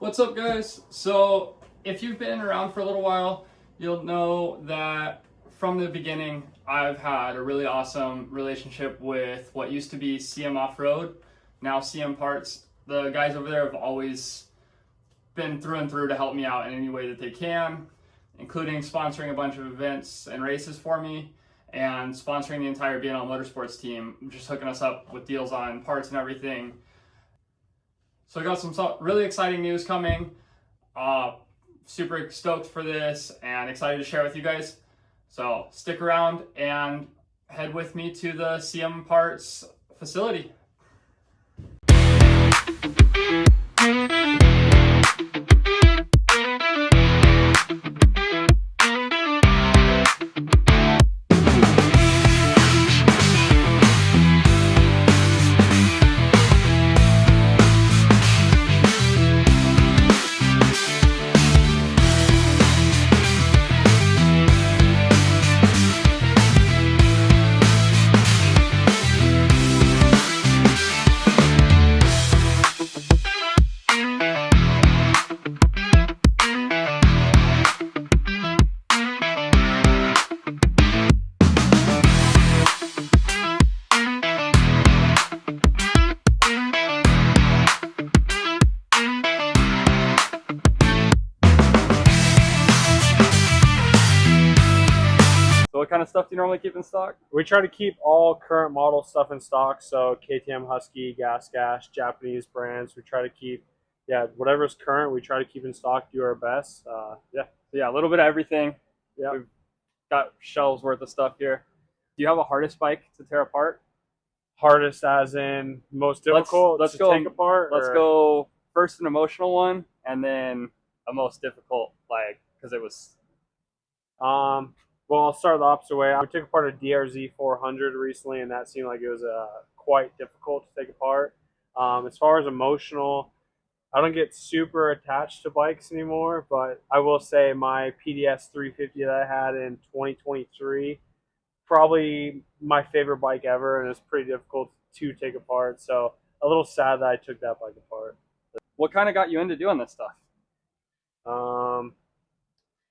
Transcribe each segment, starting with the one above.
What's up, guys? So if you've been around for a little while, you'll know that from the beginning I've had a really awesome relationship with what used to be CM Off-Road, now CM Parts. The guys over there have always been through and through to help me out in any way that they can, including sponsoring a bunch of events and races for me and sponsoring the entire BNL Motorsports team, just hooking us up with deals on parts and everything. So I got some really exciting news coming. Super stoked for this and excited to share with you guys. So stick around and head with me to the CM Parts facility. So what kind of stuff do you normally keep in stock? We try to keep all current model stuff in stock. So KTM, Husky, Gas, Japanese brands. We try to keep, whatever's current, we try to keep in stock, do our best. So a little bit of everything. Yeah. We've got shelves worth of stuff here. Do you have a hardest bike to tear apart? Hardest as in most difficult let's to go, take apart? Let's go first an emotional one and then a most difficult, because it was... Well, I'll start the opposite way. I took apart a DRZ 400 recently, and that seemed like it was quite difficult to take apart. As far as emotional, I don't get super attached to bikes anymore, but I will say my PDS 350 that I had in 2023, probably my favorite bike ever, and it's pretty difficult to take apart. So a little sad that I took that bike apart. What kind of got you into doing this stuff? I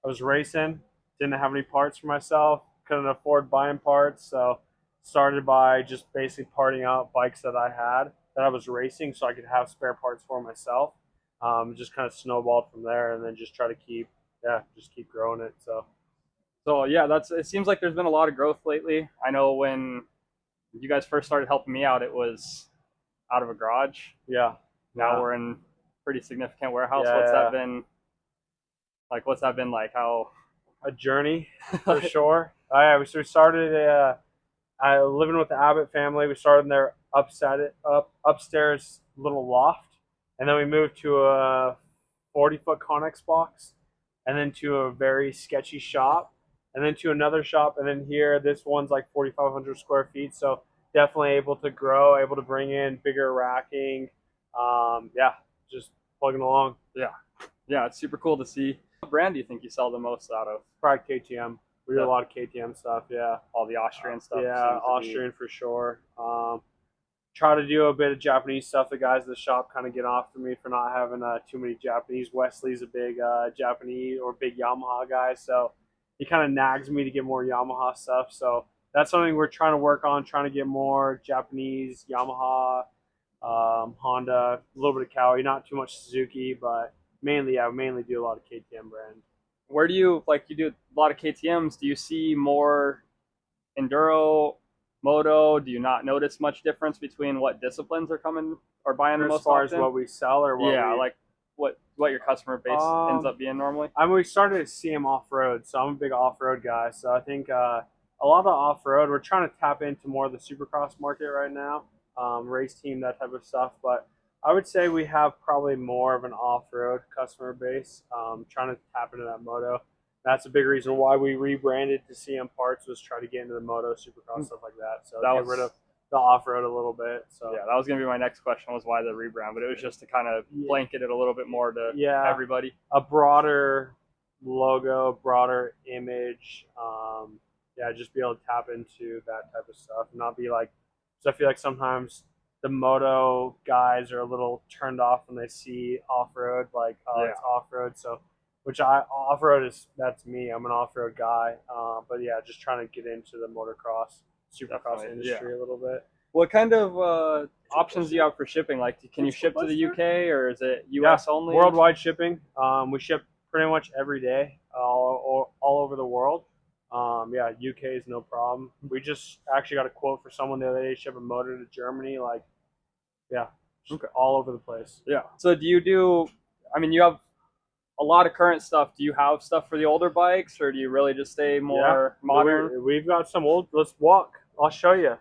was racing. Didn't have any parts for myself, couldn't afford buying parts, so started by just basically parting out bikes that I had that I was racing so I could have spare parts for myself. Just kind of snowballed from there, and then just try to keep growing it. So yeah, it seems like there's been a lot of growth lately. I know when you guys first started helping me out, it was out of a garage. Yeah. Now we're in pretty significant warehouse. Yeah, What's that been like? What's that been like? How... A journey for sure. We started living with the Abbott family. We started in their upstairs little loft, and then we moved to a 40-foot Connex box, and then to a very sketchy shop, and then to another shop, and then here this one's like 4,500 square feet. So definitely able to grow, able to bring in bigger racking. Just plugging along. Yeah, it's super cool to see. What brand do you think you sell the most out of? Probably KTM. We do a lot of KTM stuff, yeah. All the Austrian stuff. Yeah, Austrian for sure. Try to do a bit of Japanese stuff. The guys at the shop kind of get after me for not having too many Japanese. Wesley's a big Japanese or big Yamaha guy, so he kind of nags me to get more Yamaha stuff. So that's something we're trying to work on, trying to get more Japanese, Yamaha, Honda, a little bit of Kawi, not too much Suzuki, but mainly do a lot of KTM brand. Where do you do a lot of KTMs? Do you see more enduro, moto? Do you not notice much difference between what disciplines are coming or buying the most as far often? as what we sell or what what your customer base ends up being normally? I mean, we started at CM Off-Road, so I'm a big off-road guy. So I think a lot of off-road, we're trying to tap into more of the supercross market right now, race team, that type of stuff. But I would say we have probably more of an off-road customer base, trying to tap into that moto. That's a big reason why we rebranded to CM Parts, was try to get into the moto, supercross, stuff like that. So get rid of the off-road a little bit. So yeah, that was going to be my next question, was why the rebrand, but it was just to kind of blanket it a little bit more to everybody. A broader logo, broader image, just be able to tap into that type of stuff and not be like, so I feel like sometimes the moto guys are a little turned off when they see off-road, like, oh, it's off-road. So, off-road that's me. I'm an off-road guy. But yeah, just trying to get into the motocross, supercross industry a little bit. What kind of options do you have for shipping? Like, can you ship to the UK, or is it US only? Worldwide shipping. We ship pretty much every day, all over the world. Yeah, UK is no problem. We just actually got a quote for someone the other day, ship a motor to Germany. Like, yeah, all over the place. Yeah. So do you do? I mean, you have a lot of current stuff. Do you have stuff for the older bikes, or do you really just stay more modern? We've got some old. Let's walk. I'll show you.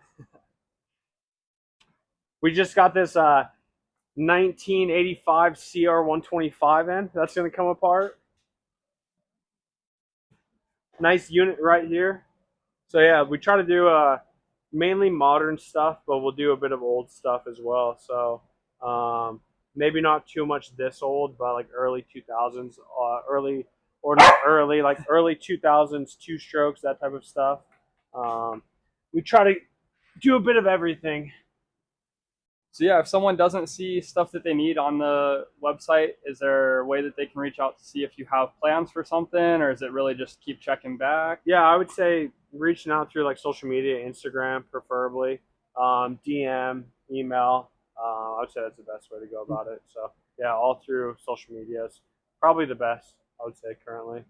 We just got this 1985 CR125N. That's going to come apart. Nice unit right here. So yeah, we try to do mainly modern stuff, but we'll do a bit of old stuff as well. So maybe not too much this old, but like early 2000s, like early 2000s, two strokes, that type of stuff. We try to do a bit of everything. So yeah, if someone doesn't see stuff that they need on the website, is there a way that they can reach out to see if you have plans for something, or is it really just keep checking back? Yeah, I would say reaching out through like social media, Instagram preferably, DM, email. I would say that's the best way to go about it. So yeah, all through social media is probably the best, I would say, currently.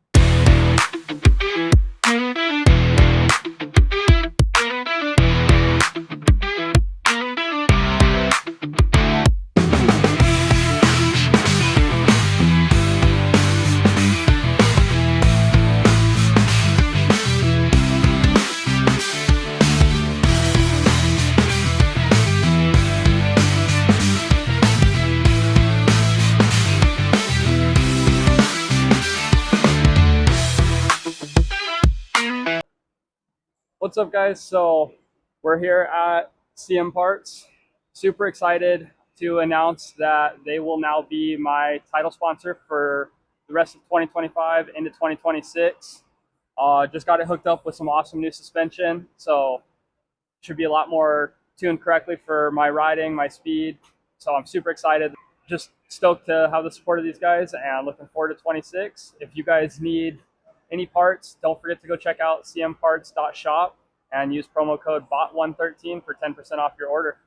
What's up, guys? So we're here at CM Parts. Super excited to announce that they will now be my title sponsor for the rest of 2025 into 2026. Just got it hooked up with some awesome new suspension, so should be a lot more tuned correctly for my riding, my speed. So I'm super excited. Just stoked to have the support of these guys and looking forward to 26. If you guys need any parts, don't forget to go check out cmparts.shop and use promo code BOT113 for 10% off your order.